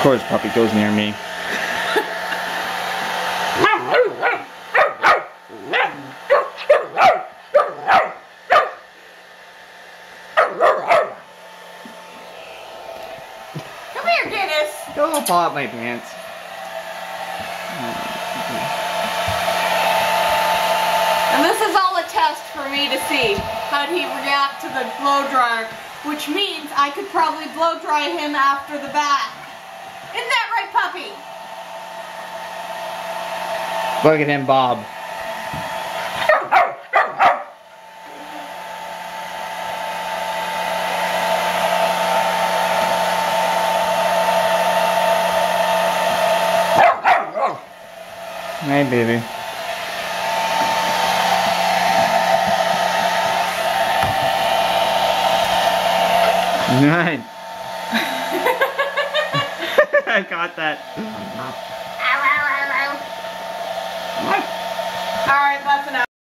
Of course, puppy goes near me. Come here, Guinness. Don't paw up my pants. And this is all a test for me to see how he react to the blow dryer, which means I could probably blow dry him after the bath. Isn't that right, puppy? Look at him, Bob. Hey, baby. Nice. I got that. Alright, that's enough.